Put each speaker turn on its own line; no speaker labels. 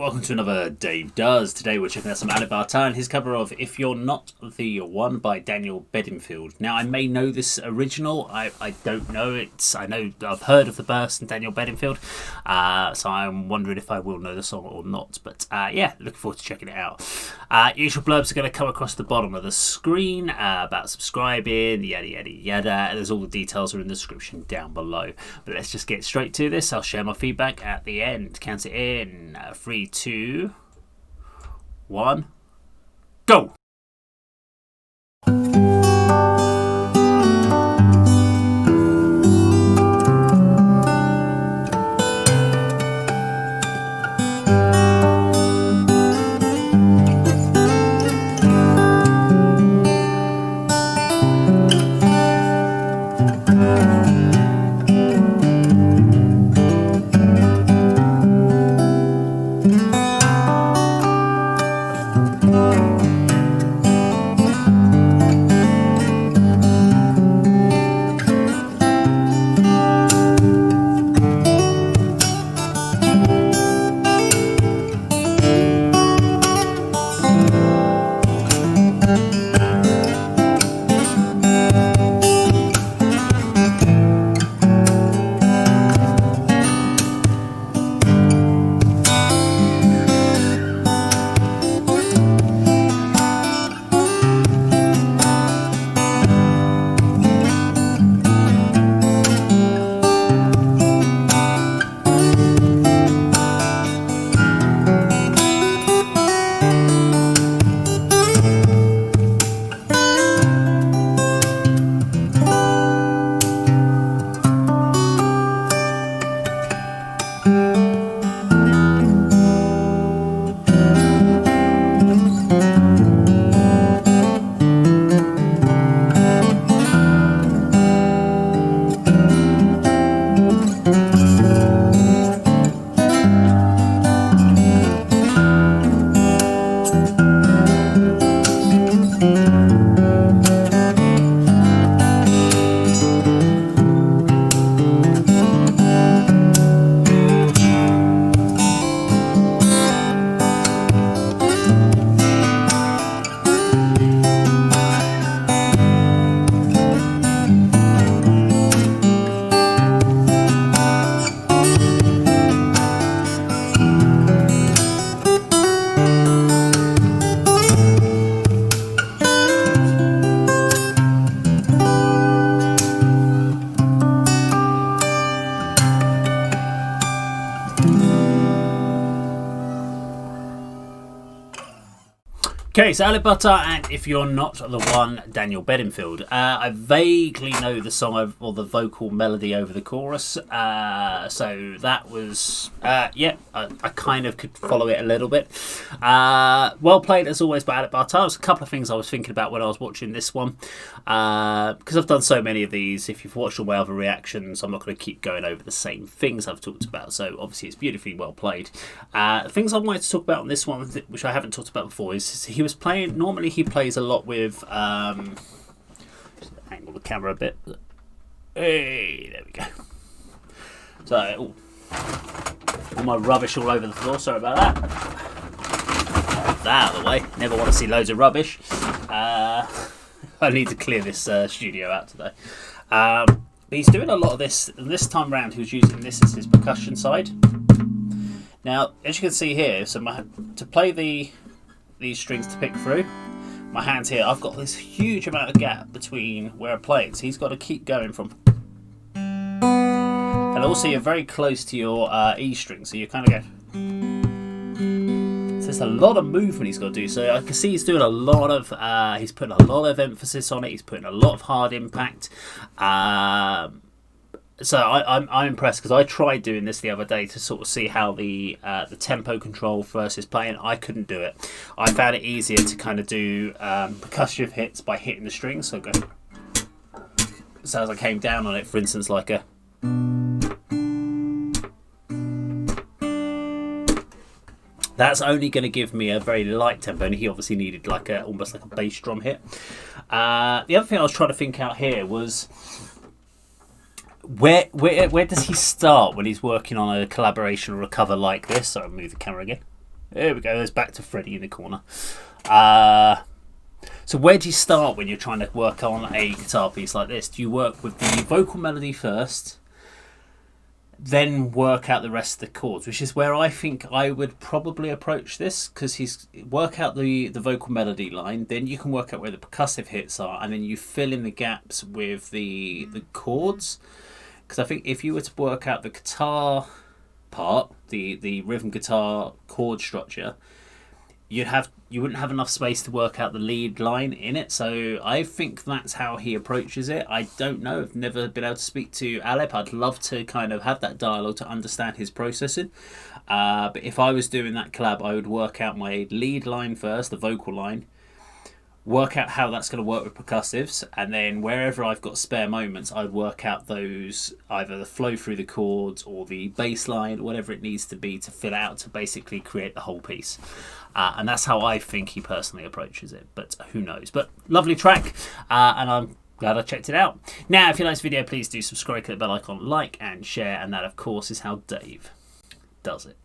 welcome to another Dave Does. Today we're checking out some Alip and his cover of If You're Not the One by Daniel Bedingfield. Now I may know this original, I don't know it. I know I've heard of the burst and Daniel Bedingfield, so I'm wondering if I will know the song or not. But yeah, looking forward to checking it out. Usual blurbs are going to come across the bottom of the screen about subscribing, yada yada yada. There's all the details are in the description down below. But let's just get straight to this. I'll share my feedback at the end. Count it in 3, 2, 1, go. Okay, so Alip and If You're Not the One, Daniel Bedingfield. I vaguely know the song or the vocal melody over the chorus, so that was, yeah, I kind of could follow it a little bit. Well played as always by Alip. There's a couple of things I was thinking about when I was watching this one, because I've done so many of these. If you've watched all my other reactions, I'm not going to keep going over the same things I've talked about, so obviously it's beautifully well played. Things I wanted to talk about on this one, which I haven't talked about before, is he was playing, normally he plays a lot with, angle the camera a bit, hey, there we go. So, all my rubbish all over the floor, sorry about that. Get that out of the way, never want to see loads of rubbish. I need to clear this studio out today. But he's doing a lot of this, and this time round he was using this as his percussion side. Now, as you can see here, so to play these strings to pick through, my hands here, I've got this huge amount of gap between where I play it, so he's got to keep going from, and also you're very close to your E string, so you kind of go, so there's a lot of movement he's got to do. So I can see he's doing a lot of, he's putting a lot of emphasis on it, he's putting a lot of hard impact. So I'm impressed, because I tried doing this the other day to sort of see how the tempo control versus playing. I couldn't do it. I found it easier to kind of do percussive hits by hitting the strings. So go. So as I came down on it, for instance, like a. That's only going to give me a very light tempo, and he obviously needed like almost like a bass drum hit. The other thing I was trying to think out here was, where does he start when he's working on a collaboration or a cover like this? So I'll move the camera again. There we go. There's back to Freddie in the corner. So where do you start when you're trying to work on a guitar piece like this? Do you work with the vocal melody first, then work out the rest of the chords, which is where I think I would probably approach this, because he's work out the vocal melody line, then you can work out where the percussive hits are, and then you fill in the gaps with the chords. Because I think if you were to work out the guitar part, the rhythm guitar chord structure, you wouldn't have enough space to work out the lead line in it. So I think that's how he approaches it. I don't know. I've never been able to speak to Alip. I'd love to kind of have that dialogue to understand his processing. But if I was doing that collab, I would work out my lead line first, the vocal line, work out how that's going to work with percussives, and then wherever I've got spare moments, I'd work out those, either the flow through the chords or the bass line, whatever it needs to be to fill out to basically create the whole piece. And that's how I think he personally approaches it, but who knows. But lovely track, and I'm glad I checked it out. Now, if you like this video, please do subscribe, click the bell icon, like and share, and that of course is how Dave does it.